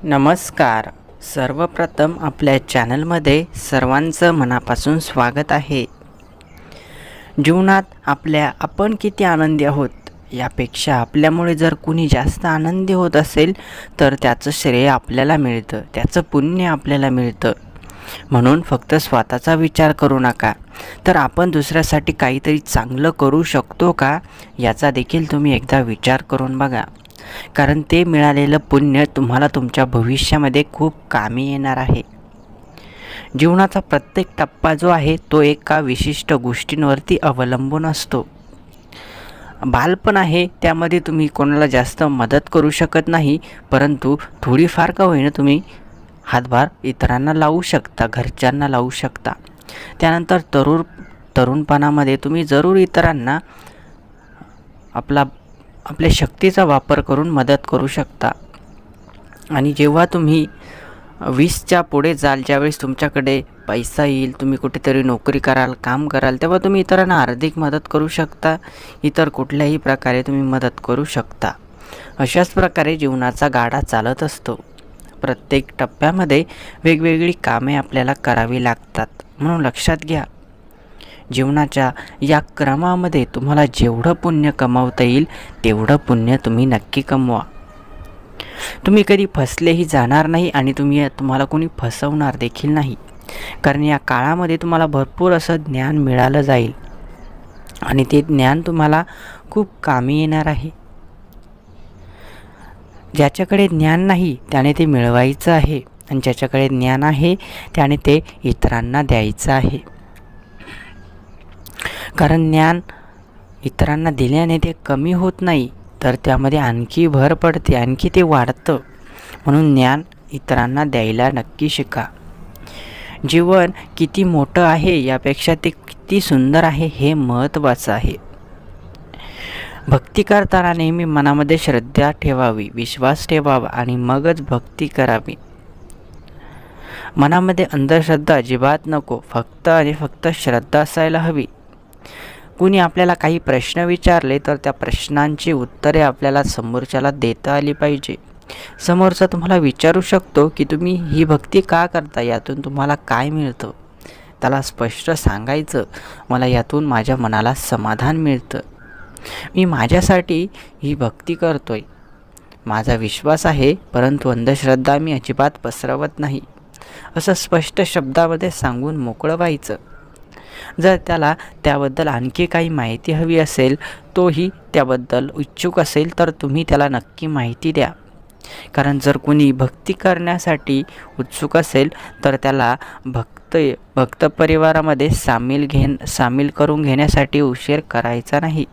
नमस्कार. सर्वप्रथम आपल्या चॅनलमध्ये सर्वांचं मनापासून स्वागत आहे. जीवनात आपण किती आनंदी आहोत यापेक्षा आपल्यामुळे जर कुणी जास्त आनंदी होत असेल तर त्याचं श्रेय आपल्याला मिळतं, त्याचं पुण्य आपल्याला मिळतं. म्हणून फक्त स्वतःचा विचार करू नका, तर आपण दुसऱ्यासाठी काहीतरी चांगलं करू शकतो का याचा देखील तुम्ही एकदा विचार करून बघा. कारण ते मिळालेलं पुण्य तुम्हाला तुमच्या भविष्यामध्ये खूप कामी येणार आहे. जीवनाचा प्रत्येक टप्पा जो आहे तो एका विशिष्ट गोष्टींवरती अवलंबून असतो. बालपण आहे, त्यामध्ये तुम्ही कोणाला जास्त मदत करू शकत नाही, परंतु थोडीफार का होईना तुम्ही हातभार इतरांना लावू शकता, घरच्यांना लावू शकता. त्यानंतर तरुणपणामध्ये तुम्ही जरूर इतरांना आपल्या शक्तीचा वापर करून मदत करू शकता. आणि जेव्हा तुम्ही 20च्या पुढे जाल, ज्यावेळेस तुमच्याकडे पैसा येईल, तुम्ही कुठेतरी नोकरी कराल, काम कराल, तेव्हा तुम्ही इतरांना आर्थिक मदत करू शकता, इतर कुठल्याही प्रकारे तुम्ही मदत करू शकता. अशाच प्रकारे जीवनाचा गाडा चालत असतो. प्रत्येक टप्प्यामध्ये वेगवेगळी कामे आपल्याला करावी लागतात. म्हणून लक्षात घ्या, जीवनाच्या या क्रमामध्ये तुम्हाला जेवढं पुण्य कमावता येईल तेवढं पुण्य तुम्ही नक्की कमवा. तुम्ही कधी फसलेही जाणार नाही आणि तुम्हाला कोणी फसवणार देखील नाही. कारण या काळामध्ये तुम्हाला भरपूर असं ज्ञान मिळालं जाईल आणि ते ज्ञान तुम्हाला खूप कामी येणार आहे. ज्याच्याकडे ज्ञान नाही त्याने ते मिळवायचं आहे आणि ज्याच्याकडे ज्ञान आहे त्याने ते इतरांना द्यायचं आहे. कारण ज्ञान इतरांना दिल्याने ते कमी होत नाही, तर त्यामध्ये आणखी भर पडते, आणखी ते वाढतं. म्हणून ज्ञान इतरांना द्यायला नक्की शिका. जीवन किती मोठं आहे यापेक्षा ते किती सुंदर आहे हे महत्त्वाचं आहे. भक्ती करताना नेहमी मनामध्ये श्रद्धा ठेवावी, विश्वास ठेवावा आणि मगच भक्ती करावी. मनामध्ये अंधश्रद्धा अजिबात नको, फक्त आणि फक्त श्रद्धा असायला हवी. कुणी आपल्याला काही प्रश्न विचारले तर त्या प्रश्नांची उत्तरे आपल्याला समोरच्याला देता आली पाहिजे. समोरचा तुम्हाला विचारू शकतो की तुम्ही ही भक्ती का करता, यातून तुम्हाला काय मिळतं. त्याला स्पष्ट सांगायचं, मला यातून माझ्या मनाला समाधान मिळतं, मी माझ्यासाठी ही भक्ती करतोय, माझा विश्वास आहे, परंतु अंधश्रद्धा मी अजिबात पसरवत नाही, असं स्पष्ट शब्दामध्ये सांगून मोकळं व्हायचं. जर त्याला त्याबद्दल आणखी काही माहिती हवी असेल, तोही त्याबद्दल इच्छुक असेल, तर तुम्ही त्याला नक्की माहिती द्या. कारण जर कोणी भक्ती करण्यासाठी उत्सुक असेल तर त्याला भक्त परिवारामध्ये सामील करून घेण्यासाठी उशीर करायचा नाही.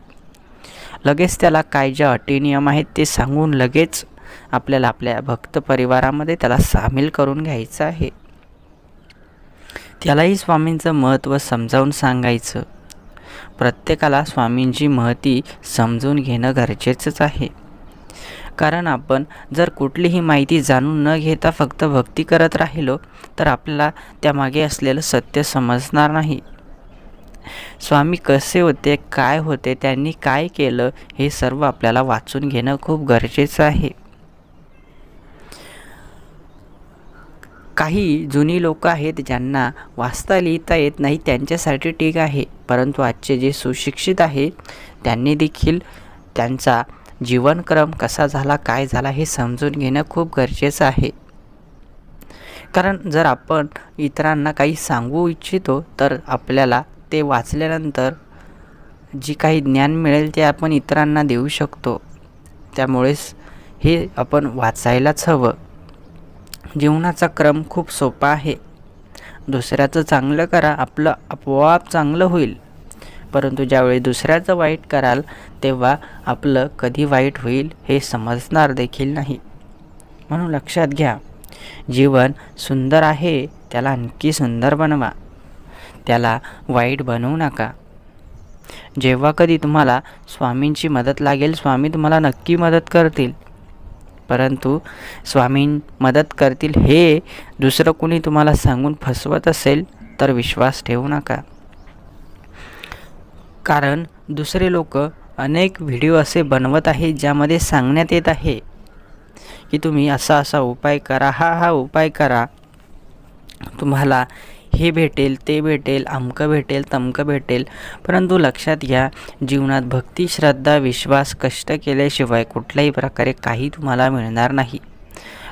लगेच त्याला काय ज्या अटी नियम आहेत ते सांगून लगेच आपल्याला आपल्या भक्त परिवारामध्ये त्याला सामील करून घ्यायचं आहे. त्यालाही स्वामींचं महत्त्व समजावून सांगायचं. प्रत्येकाला स्वामींची महती समजून घेणं गरजेचंच आहे. कारण आपण जर कुठलीही माहिती जाणून न घेता फक्त भक्ती करत राहिलो तर आपल्याला त्यामागे असलेलं सत्य समजणार नाही. स्वामी कसे होते, काय होते, त्यांनी काय केलं, हे सर्व आपल्याला वाचून घेणं खूप गरजेचं आहे. काही जुनी लोक आहेत ज्यांना वाचता लिहिता येत नाही, त्यांच्यासाठी ठीक आहे, परंतु आजचे जे सुशिक्षित आहेत त्यांनी देखील त्यांचा जीवनक्रम कसा झाला, काय झाला हे समजून घेणं खूप गरजेचं आहे. कारण जर आपण इतरांना काही सांगू इच्छितो तर आपल्याला ते वाचल्यानंतर जी काही ज्ञान मिळेल ते आपण इतरांना देऊ शकतो. त्यामुळेच हे आपण वाचायलाच हवं. जीवनाचा क्रम खूप सोपा आहे. दुसऱ्याचं चांगलं करा, आपलं आपोआप चांगलं होईल. परंतु ज्यावेळी दुसऱ्याचं वाईट कराल तेव्हा आपलं कधी वाईट होईल हे समजणार देखील नाही. म्हणून लक्षात घ्या, जीवन सुंदर आहे, त्याला आणखी सुंदर बनवा, त्याला वाईट बनवू नका. जेव्हा कधी तुम्हाला स्वामींची मदत लागेल, स्वामी तुम्हाला नक्की मदत करतील. परंतु स्वामी मदत करतील हे दुसरं कोणी तुम्हाला सांगून फसवत असेल तर विश्वास ठेवू नका. कारण दुसरे लोक अनेक व्हिडिओ असे बनवत आहेत ज्यामध्ये सांगण्यात येत आहे की तुम्ही असा असा उपाय करा, हा उपाय करा, तुम्हाला हे भेटेल, ते भेटेल, अमकं भेटेल, तमकं भेटेल. परंतु लक्षात घ्या, जीवनात भक्ती, श्रद्धा, विश्वास, कष्ट केल्याशिवाय कुठल्याही प्रकारे काही तुम्हाला मिळणार नाही.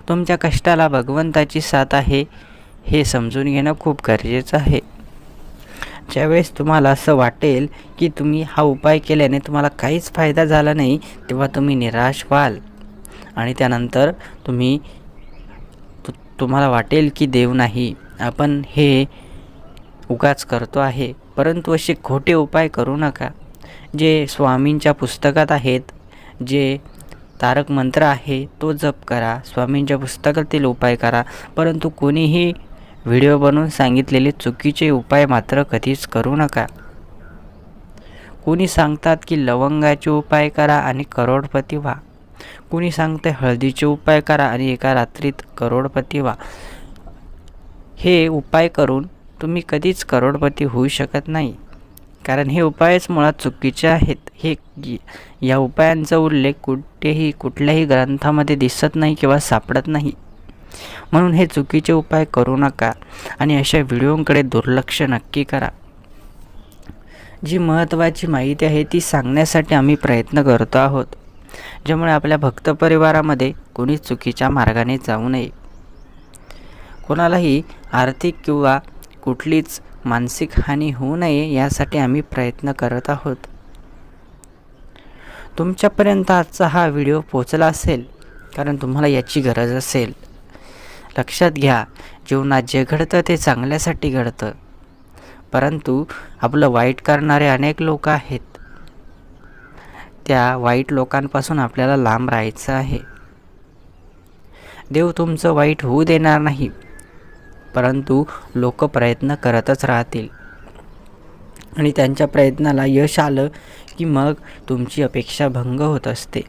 तुमच्या कष्टाला भगवंताची साथ आहे हे समजून घेणं खूप गरजेचं आहे. ज्यावेळेस तुम्हाला असं वाटेल की तुम्ही हा उपाय केल्याने तुम्हाला काहीच फायदा झाला नाही, तेव्हा तुम्ही निराश व्हाल आणि त्यानंतर तुम्हाला वाटेल की देव नाही, आपण हे उगाच करतो आहे. परंतु असे खोटे उपाय करू नका. जे स्वामींच्या पुस्तकात आहेत, जे तारक मंत्र आहे तो जप करा, स्वामींच्या पुस्तकातील उपाय करा. परंतु कोणीही व्हिडिओ बनवून सांगितलेले चुकीचे उपाय मात्र कधीच करू नका. कोणी सांगतात की लवंगाचे उपाय करा आणि करोडपती व्हा, कोणी सांगते हळदीचे उपाय करा आणि एका रात्रीत करोडपती व्हा. हे उपाय करून तुम्ही कधीच करोडपती होऊ शकत नाही, कारण हे उपायच मुळात चुकीचे आहेत. या उपायांचा उल्लेख कुठल्याही ग्रंथामध्ये दिसत नाही किंवा सापडत नाही. म्हणून हे चुकीचे उपाय करू नका आणि अशा व्हिडिओंकडे दुर्लक्ष नक्की करा. जी महत्त्वाची माहिती आहे ती सांगण्यासाठी आम्ही प्रयत्न करतो आहोत, ज्यामुळे आपल्या भक्त परिवारामध्ये कोणी चुकीच्या मार्गाने जाऊ नये, कोणालाही आर्थिक किंवा कुठलीच मानसिक हानी होऊ नये यासाठी आम्ही प्रयत्न करत आहोत. तुमच्यापर्यंत आजचा हा व्हिडिओ पोहोचला असेल कारण तुम्हाला याची गरज असेल. लक्षात घ्या, जीवनात जे घडतं ते चांगल्यासाठी घडतं, परंतु आपलं वाईट करणारे अनेक लोक आहेत. त्या वाईट लोकांपासून आपल्याला लांब राहायचं आहे. देव तुमचं वाईट होऊ देणार नाही, परंतु लोक प्रयत्न करतच राहतील आणि त्यांच्या प्रयत्नाला यश आलं की मग तुमची अपेक्षा भंग होत असते.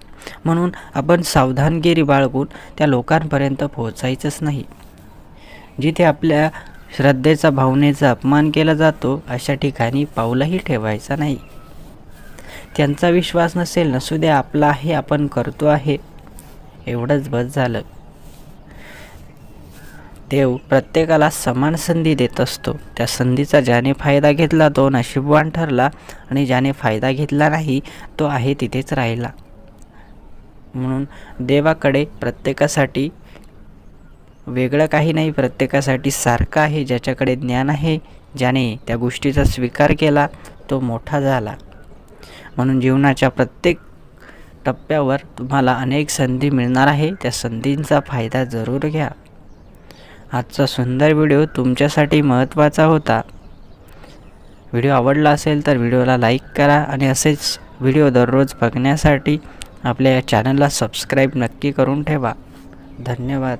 म्हणून आपण सावधानगिरी बाळगून त्या लोकांपर्यंत पोहोचायचंच नाही. जिथे आपल्या श्रद्धेचा, भावनेचा अपमान केला जातो अशा ठिकाणी पाऊलही ठेवायचा नाही. त्यांचा विश्वास नसेल, नसू द्या, आपला आहे, आपण करतो आहे, एवढंच बस झालं. देव प्रत्येकाला समान संधी देत असतो. त्या संधीचा ज्याने फायदा घेतला तो नशीबवान ठरला आणि ज्याने फायदा घेतला नाही तो आहे तिथेच राहिला. म्हणून देवाकडे प्रत्येकासाठी वेगळं काही नाही, प्रत्येकासाठी सारखं आहे. ज्याच्याकडे ज्ञान आहे, ज्याने त्या गोष्टीचा स्वीकार केला तो मोठा झाला. म्हणून जीवनाच्या प्रत्येक टप्प्यावर तुम्हाला अनेक संधी मिळणार आहे. त्या संधींचा फायदा जरूर घ्या. आजचा सुंदर व्हिडिओ तुमच्यासाठी महत्त्वाचा होता. व्हिडिओ आवडला असेल तर व्हिडिओला लाईक करा आणि असेच व्हिडिओ दररोज बघण्यासाठी आपल्या चॅनलला सबस्क्राईब नक्की करून ठेवा. धन्यवाद.